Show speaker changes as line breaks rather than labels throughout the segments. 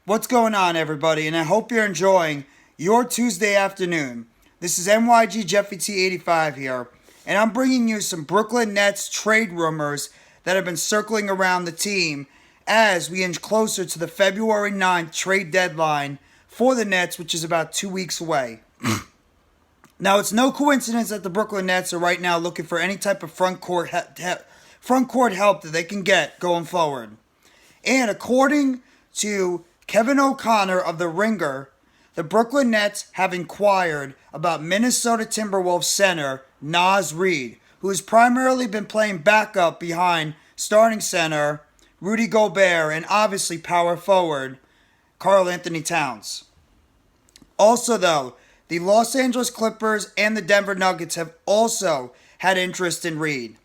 What's going on, everybody? And I hope you're enjoying your Tuesday afternoon. This is NYG Jeffy T85 here, and I'm bringing you some Brooklyn Nets trade rumors that have been circling around the team as we inch closer to the February 9th trade deadline for the Nets, which is about 2 weeks away. Now, it's no coincidence that the Brooklyn Nets are right now looking for any type of front court help that they can get going forward. And according to Kevin O'Connor of The Ringer, the Brooklyn Nets have inquired about Minnesota Timberwolves center Naz Reid, who has primarily been playing backup behind starting center Rudy Gobert and obviously power forward Karl-Anthony Towns. Also, though, the Los Angeles Clippers and the Denver Nuggets have also had interest in Reid.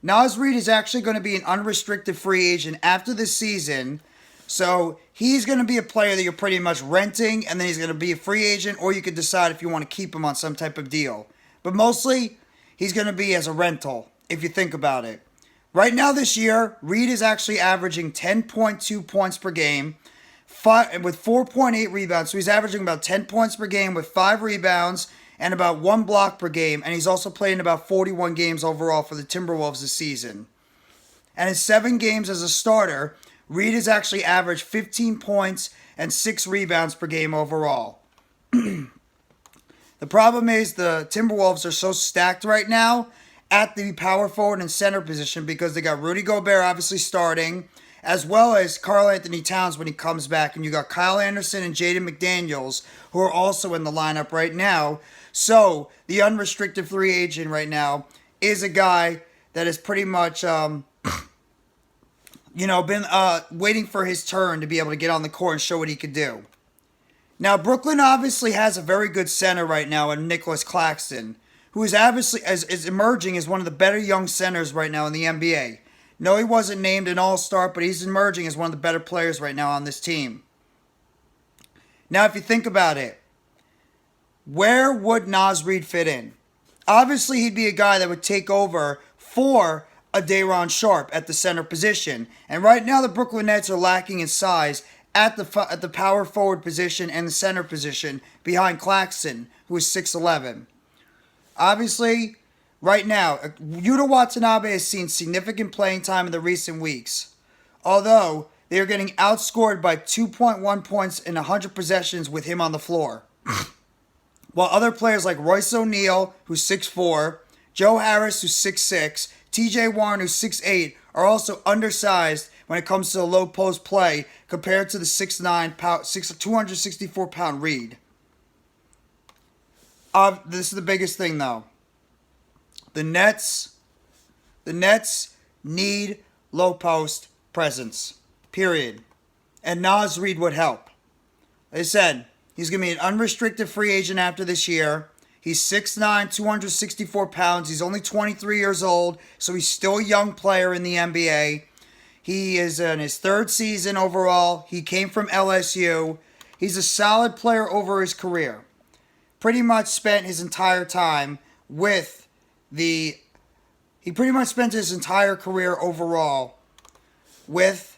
Naz Reid is actually going to be an unrestricted free agent after the season, so he's going to be a player that you're pretty much renting, and then he's going to be a free agent, or you could decide if you want to keep him on some type of deal. But mostly, he's going to be as a rental, if you think about it. Right now this year, Reid is actually averaging 10.2 points per game, with 4.8 rebounds. So he's averaging about 10 points per game with 5 rebounds and about 1 block per game. And he's also playing about 41 games overall for the Timberwolves this season. And in 7 games as a starter, Reid has actually averaged 15 points and 6 rebounds per game overall. The problem is the Timberwolves are so stacked right now at the power forward and center position because they got Rudy Gobert obviously starting, as well as Karl-Anthony Towns when he comes back. And you got Kyle Anderson and Jaden McDaniels, who are also in the lineup right now. So the unrestricted free agent right now is a guy that is pretty much, been waiting for his turn to be able to get on the court and show what he could do. Now, Brooklyn obviously has a very good center right now in Nicholas Claxton, who is obviously is emerging as one of the better young centers right now in the NBA. No, he wasn't named an all-star, but he's emerging as one of the better players right now on this team. Now, if you think about it, where would Naz Reid fit in? Obviously, he'd be a guy that would take over for a Day'Ron Sharpe at the center position. And right now, the Brooklyn Nets are lacking in size at the power forward position and the center position behind Claxton, who is 6'11". Obviously, right now, Yuta Watanabe has seen significant playing time in the recent weeks, although they are getting outscored by 2.1 points in 100 possessions with him on the floor. While other players like Royce O'Neal, who's 6'4", Joe Harris, who's 6'6", TJ Warren, who's 6'8", are also undersized when it comes to the low post play compared to the 6'9", 264-pound Reid. This is the biggest thing, though. The Nets need low post presence, period. And Naz Reid would help. Like I said, he's going to be an unrestricted free agent after this year. He's 6'9", 264 pounds. He's only 23 years old, so he's still a young player in the NBA. He is in his 3rd season overall. He came from LSU. He's a solid player over his career. Pretty much spent his entire time with he pretty much spent his entire career overall with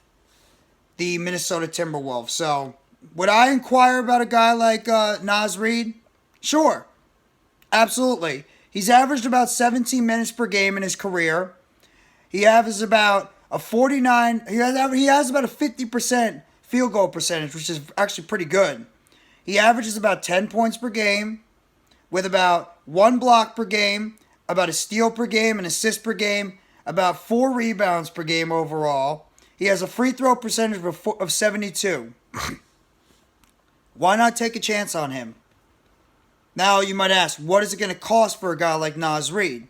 the Minnesota Timberwolves. So, would I inquire about a guy like Naz Reid? Sure. Absolutely. He's averaged about 17 minutes per game in his career. He averages about a 49... He has about a 50% field goal percentage, which is actually pretty good. He averages about 10 points per game with about 1 block per game, about a steal per game, an assist per game, about 4 rebounds per game overall. He has a free throw percentage of 72. Why not take a chance on him? Now, you might ask, what is it going to cost for a guy like Naz Reid?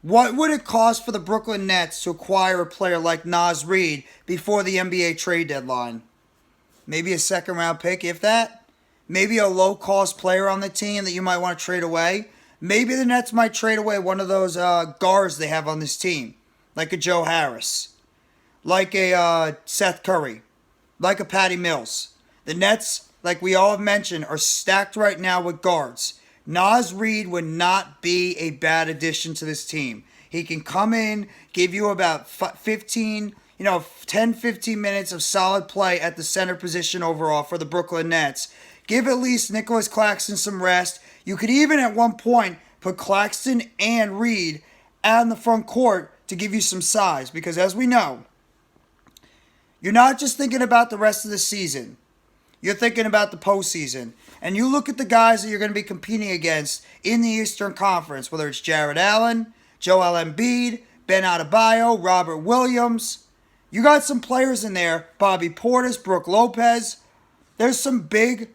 What would it cost for the Brooklyn Nets to acquire a player like Naz Reid before the NBA trade deadline? Maybe a 2nd-round pick, if that? Maybe a low-cost player on the team that you might want to trade away? Maybe the Nets might trade away one of those guards they have on this team, like a Joe Harris, like a Seth Curry, like a Patty Mills. The Nets, like we all have mentioned, are stacked right now with guards. Naz Reid would not be a bad addition to this team. He can come in, give you about 15, 10, 15 minutes of solid play at the center position overall for the Brooklyn Nets. Give at least Nicholas Claxton some rest. You could even at one point put Claxton and Reid out in the front court to give you some size. Because as we know, you're not just thinking about the rest of the season. You're thinking about the postseason. And you look at the guys that you're going to be competing against in the Eastern Conference, whether it's Jared Allen, Joel Embiid, Ben Adebayo, Robert Williams. You got some players in there, Bobby Portis, Brook Lopez. There's some bigger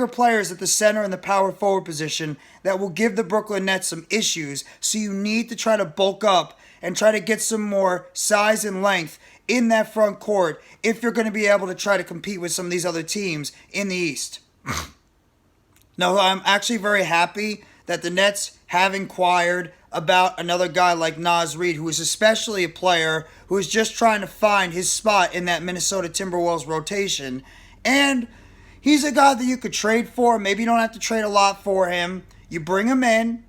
players at the center and the power forward position that will give the Brooklyn Nets some issues. So you need to try to bulk up and try to get some more size and length in that front court if you're going to be able to try to compete with some of these other teams in the East. Now, I'm actually very happy that the Nets have inquired about another guy like Naz Reid, who is especially a player who is just trying to find his spot in that Minnesota Timberwolves rotation. And he's a guy that you could trade for. Maybe you don't have to trade a lot for him. You bring him in.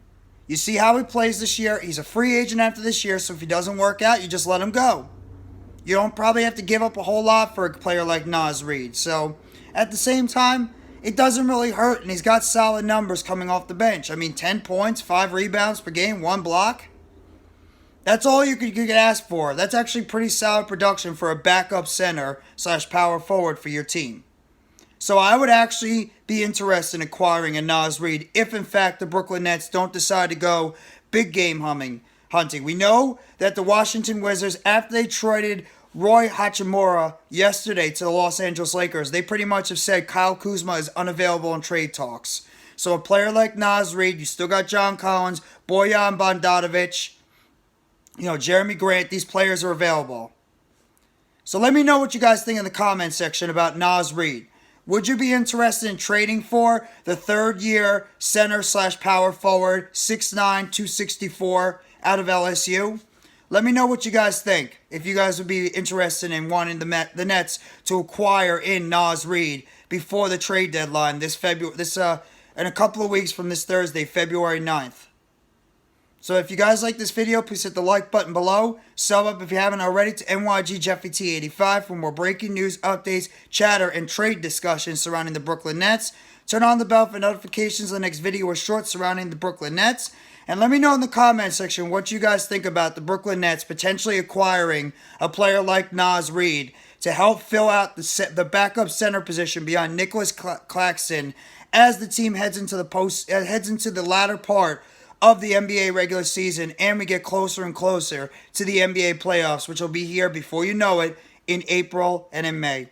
You see how he plays this year. He's a free agent after this year, so if he doesn't work out, you just let him go. You don't probably have to give up a whole lot for a player like Naz Reid. So, at the same time, it doesn't really hurt, and he's got solid numbers coming off the bench. 10 points, 5 rebounds per game, 1 block. That's all you could ask for. That's actually pretty solid production for a backup center / power forward for your team. So I would actually be interested in acquiring a Naz Reid if, in fact, the Brooklyn Nets don't decide to go big game hunting. We know that the Washington Wizards, after they traded Roy Hachimura yesterday to the Los Angeles Lakers, they pretty much have said Kyle Kuzma is unavailable in trade talks. So a player like Naz Reid, you still got John Collins, Bojan Bogdanovic, Jeremy Grant, these players are available. So let me know what you guys think in the comment section about Naz Reid. Would you be interested in trading for the third-year center / power forward, 6'9", 264 out of LSU? Let me know what you guys think. If you guys would be interested in wanting the Nets to acquire in Naz Reid before the trade deadline in a couple of weeks from this Thursday, February 9th. So if you guys like this video, please hit the like button below. Sub up if you haven't already to NYGJeffyT85 for more breaking news, updates, chatter, and trade discussions surrounding the Brooklyn Nets. Turn on the bell for notifications of the next video or short surrounding the Brooklyn Nets. And let me know in the comment section what you guys think about the Brooklyn Nets potentially acquiring a player like Naz Reid to help fill out the backup center position behind Nicholas Claxton as the team heads into the latter part of the NBA regular season and we get closer and closer to the NBA playoffs, which will be here before you know it in April and in May.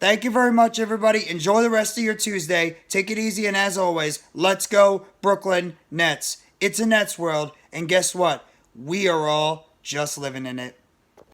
Thank you very much, everybody. Enjoy the rest of your Tuesday. Take it easy, and as always, let's go Brooklyn Nets. It's a Nets world, and guess what? We are all just living in it.